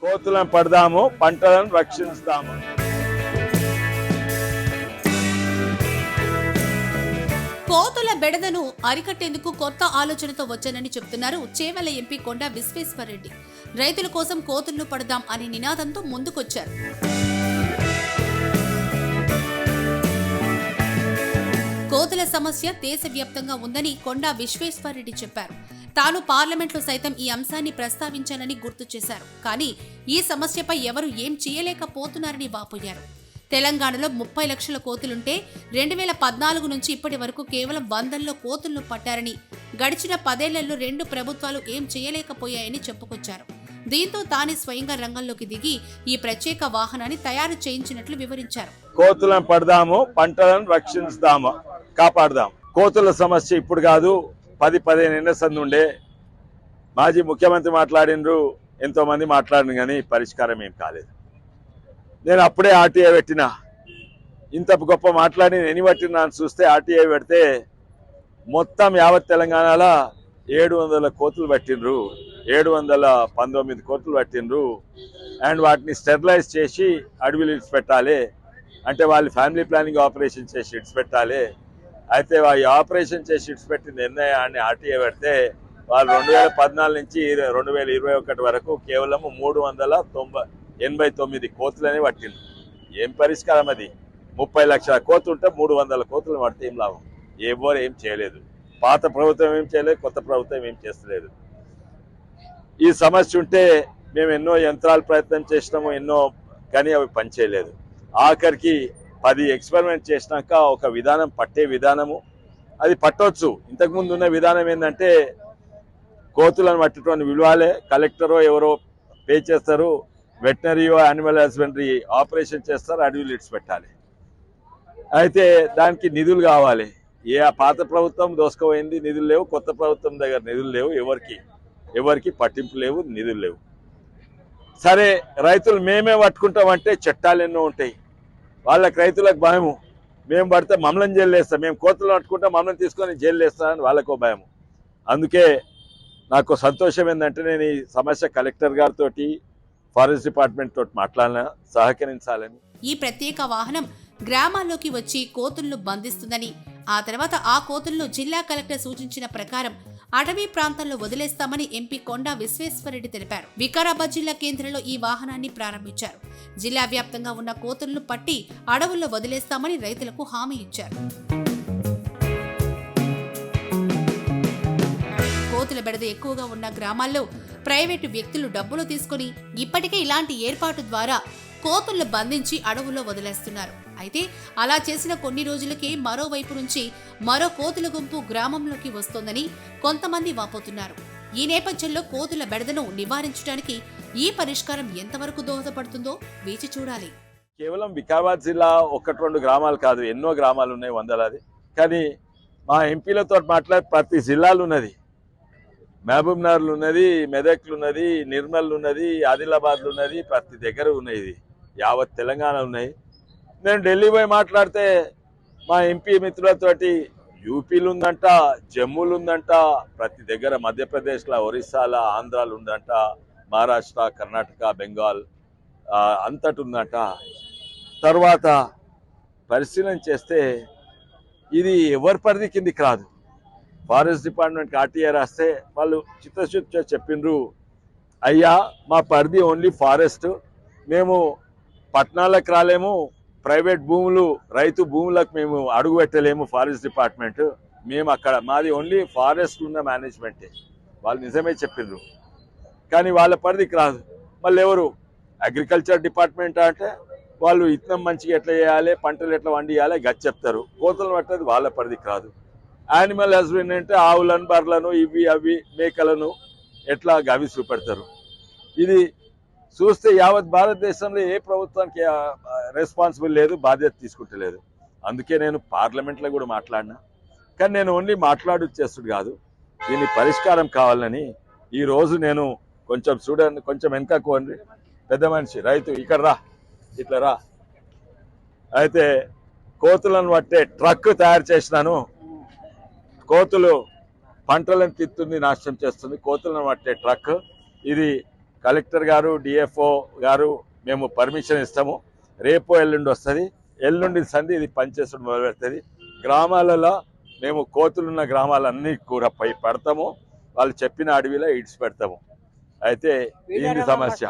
కోతులను పడదాము, పంటలను రక్షిస్తాము. కోతుల బెడదను అరికట్టేందుకు కొత్త ఆలోచనతో వచ్చానని చెప్తున్నారు చేవెళ్ల ఎంపీ కొండ విశ్వేశ్వరరెడ్డి. రైతుల కోసం కోతులను పడదాం అనే నినాదంతో ముందుకొచ్చారు. కోతుల సమస్య దేశవ్యాప్తంగా ఉందని కొండా విశ్వేశ్వరరెడ్డి చెప్పారు. తాను పార్లమెంట్లో సైతం ఈ అంశాన్ని ప్రస్తావించానని గుర్తు చేశారు. కానీ ఈ సమస్యపై ఎవరు ఏం చేయలేకపోతున్నారని వాపోయారు. తెలంగాణలో 30 లక్షల కోతులుంటే 2014 నుంచి ఇప్పటి వరకు కేవలం 100ల్లో కోతులను పట్టారని, గడిచిన 10 ఏళ్లలో 2 ప్రభుత్వాలు ఏం చేయలేకపోయాయని చెప్పుకొచ్చారు. దీంతో తానే స్వయంగా రంగంలోకి దిగి ఈ ప్రత్యేక వాహనాన్ని తయారు చేయించినట్లు వివరించారు. కోతులను పడదాము, పంటలను రక్షిస్తాము, కాపాడదాం. కోతుల సమస్య ఇప్పుడు కాదు, 10-15 ఏళ్ల సంది ఉండే. మాజీ ముఖ్యమంత్రి మాట్లాడినరు, ఎంతో మంది మాట్లాడిన కానీ పరిష్కారం ఏం కాలేదు. నేను అప్పుడే ఆర్టీఐ పెట్టినా. ఇంత గొప్ప మాట్లాడి ఎన్ని పట్టినా అని చూస్తే ఆర్టీఐ పెడితే మొత్తం యావత్ తెలంగాణలో 700 కోతులు పట్టినరు, 719 కోతులు పట్టినరు. అండ్ వాటిని స్టెరిలైజ్ చేసి అడవిలు ఇడిచిపెట్టాలి అంటే వాళ్ళు ఫ్యామిలీ ప్లానింగ్ ఆపరేషన్ చేసి ఇడిచిపెట్టాలి. అయితే ఈ ఆపరేషన్ చేసి ఇడిచిపెట్టింది ఎన్నయ్యాన్ని ఆర్టీఐ పెడితే వాళ్ళు 2014 నుంచి 2021 వరకు కేవలం 389 కోతులనే పట్టింది. ఏం పరిష్కారం అది? 30 లక్షల కోతులు ఉంటే 300 కోతులు పడితే ఏం లాభం? ఎవరు ఏం చేయలేదు. పాత ప్రభుత్వం ఏం చేయలేదు, కొత్త ప్రభుత్వం ఏం చేస్తలేదు. ఈ సమస్య ఉంటే మేము ఎన్నో యంత్రాలు ప్రయత్నం చేసినాము, ఎన్నో, కానీ అవి పనిచేయలేదు. ఆఖరికి 10 ఎక్స్పెరిమెంట్ చేసినాక ఒక విధానం, పట్టే విధానము అది పట్టవచ్చు. ఇంతకుముందు ఉన్న విధానం ఏంటంటే కోతులను పట్టేటువంటి విలువాలే కలెక్టరో ఎవరో పే చేస్తారు, వెటనరీయో యానిమల్ హస్బెండరీ ఆపరేషన్ చేస్తారు, అడవిలు ఇడిచిపెట్టాలి. అయితే దానికి నిధులు కావాలి. పాత ప్రభుత్వం దోసుకుపోయింది, నిధులు లేవు. కొత్త ప్రభుత్వం దగ్గర నిధులు లేవు, ఎవరికి పట్టింపు లేవు, నిధులు లేవు. సరే రైతులు మేమే పట్టుకుంటామంటే చట్టాలు ఎన్నో ఉంటాయి. వాళ్ళకి రైతులకు భయము, మేము పడితే మమ్మల్ని జైలు వేస్తాం, మేము కోతులు పట్టుకుంటే మమ్మల్ని తీసుకొని జైలు వేస్తామని వాళ్ళకో భయము. అందుకే నాకు సంతోషం ఏంటంటే నేను ఈ సమస్య కలెక్టర్ గారితో, ఫారెస్ట్ డిపార్ట్మెంట్ తోటి మాట్లాడినా, సహకరించాలని. ఈ ప్రత్యేక వాహనం గ్రామాల్లోకి వచ్చి కోతులను బంధిస్తుందని, ఆ తర్వాత ఆ కోతులను జిల్లా కలెక్టర్ సూచించిన ప్రకారం అటవీ ప్రాంతాల్లో వదిలేస్తామని ఎంపీ కొండా విశ్వేశ్వరరెడ్డి తెలిపారు. వికారాబాద్ జిల్లా కేంద్రంలో ఈ వాహనాన్ని ప్రారంభించారు. జిల్లా వ్యాప్తంగా ఉన్న కోతులను పట్టి అడవుల్లో వదిలేస్తామని రైతులకు హామీ ఇచ్చారు. కోతుల బెడద ఎక్కువగా ఉన్న గ్రామాల్లో ప్రైవేటు వ్యక్తులు డబ్బులు తీసుకుని ఇప్పటికే ఇలాంటి ఏర్పాటు ద్వారా కోతులను బంధించి అడవుల్లో వదిలేస్తున్నారు. అయితే అలా చేసిన కొన్ని రోజులకే మరోవైపు నుంచి మరో కోతుల గుంపు గ్రామంలోకి వస్తోందని కొంతమంది వాపోతున్నారు. ఈ నేపథ్యంలో కోతుల బెడదను నివారించడానికి ఈ పరిష్కారం ఎంతవరకు దోహదపడుతుందో వేచి చూడాలి. కేవలం వికారాబాద్ జిల్లా 1-2 గ్రామాలు కాదు, ఎన్నో గ్రామాలు ఉన్నాయి, వందలాది. కానీ మా ఎంపీలతో మాట్లాడి ప్రతి జిల్లాలు ఉన్నది. మహబూబ్ నగర్లు ఉన్నది, మెదక్లు ఉన్నది, నిర్మల్ ఉన్నది, ఆదిలాబాద్లు ఉన్నది, ప్రతి దగ్గర ఉన్నది. యావత్ తెలంగాణ ఉన్నాయి. నేను ఢిల్లీ పోయి మాట్లాడితే మా ఎంపీ మిత్రులతోటి యూపీలు ఉందంట, జమ్మూలు ఉందంట, ప్రతి దగ్గర మధ్యప్రదేశ్లో, ఒరిస్సాలో, ఆంధ్రాలు ఉందంట, మహారాష్ట్ర, కర్ణాటక, బెంగాల్ అంతటి ఉందంట. తర్వాత పరిశీలన చేస్తే ఇది ఎవరి పరిధి కిందికి రాదు. ఫారెస్ట్ డిపార్ట్మెంట్కి ఆర్టీఐ రాస్తే వాళ్ళు చిత్తశుద్ధితో చెప్పిండ్రు, అయ్యా మా పరిధి ఓన్లీ ఫారెస్ట్, మేము పట్టణాలకు రాలేము, ప్రైవేట్ భూములు, రైతు భూములకు మేము అడుగు పెట్టలేము, ఫారెస్ట్ డిపార్ట్మెంట్ మేము అక్కడ, మాది ఓన్లీ ఫారెస్ట్ ఉన్న మేనేజ్మెంటే. వాళ్ళు నిజమే చెప్పిండ్రు, కానీ వాళ్ళ పరిధికి రాదు. మళ్ళీ ఎవరు అగ్రికల్చర్ డిపార్ట్మెంట్ అంటే వాళ్ళు ఇత్తనం మంచిగా ఎట్లా చేయాలి, పంటలు ఎట్లా వండియాలి గది చెప్తారు. కోతలు పట్టేది వాళ్ళ పరిధికి రాదు. యానిమల్ హస్బెండరీ అంటే ఆవులను, బర్రెలను, ఇవి అవి మేకలను ఎట్లా గవి చూపెడతారు. ఇది చూస్తే యావత్ భారతదేశంలో ఏ ప్రభుత్వానికి రెస్పాన్సిబుల్ లేదు, బాధ్యత తీసుకుంటలేదు. అందుకే నేను పార్లమెంట్లో కూడా మాట్లాడినా. కానీ నేను ఓన్లీ మాట్లాడొచ్చేస్తుడు కాదు, దీని పరిష్కారం కావాలని ఈరోజు నేను కొంచెం చూడండి, కొంచెం వెనకకోండి, పెద్ద మనిషి రైతు ఇక్కడ రా, ఇట్లా రా. అయితే కోతులను పట్టే ట్రక్ తయారు చేసినాను. కోతులు పంటలను తిత్తుంది, నాశనం చేస్తుంది. కోతులను పట్టే ట్రక్ ఇది కలెక్టర్ గారు డిఎఫ్ఓ గారు మేము పర్మిషన్ ఇస్తాము. రేపు ఎల్లుండి వస్తుంది. ఎల్లుండి సంధి ఇది పనిచేసుడు మొదలు పెడుతుంది. గ్రామాలలో మేము కోతులున్న గ్రామాలన్నీ కూడా పెడతాము. వాళ్ళు చెప్పిన అడవిలో ఇడిచి పెడతాము. అయితే ఇది సమస్య.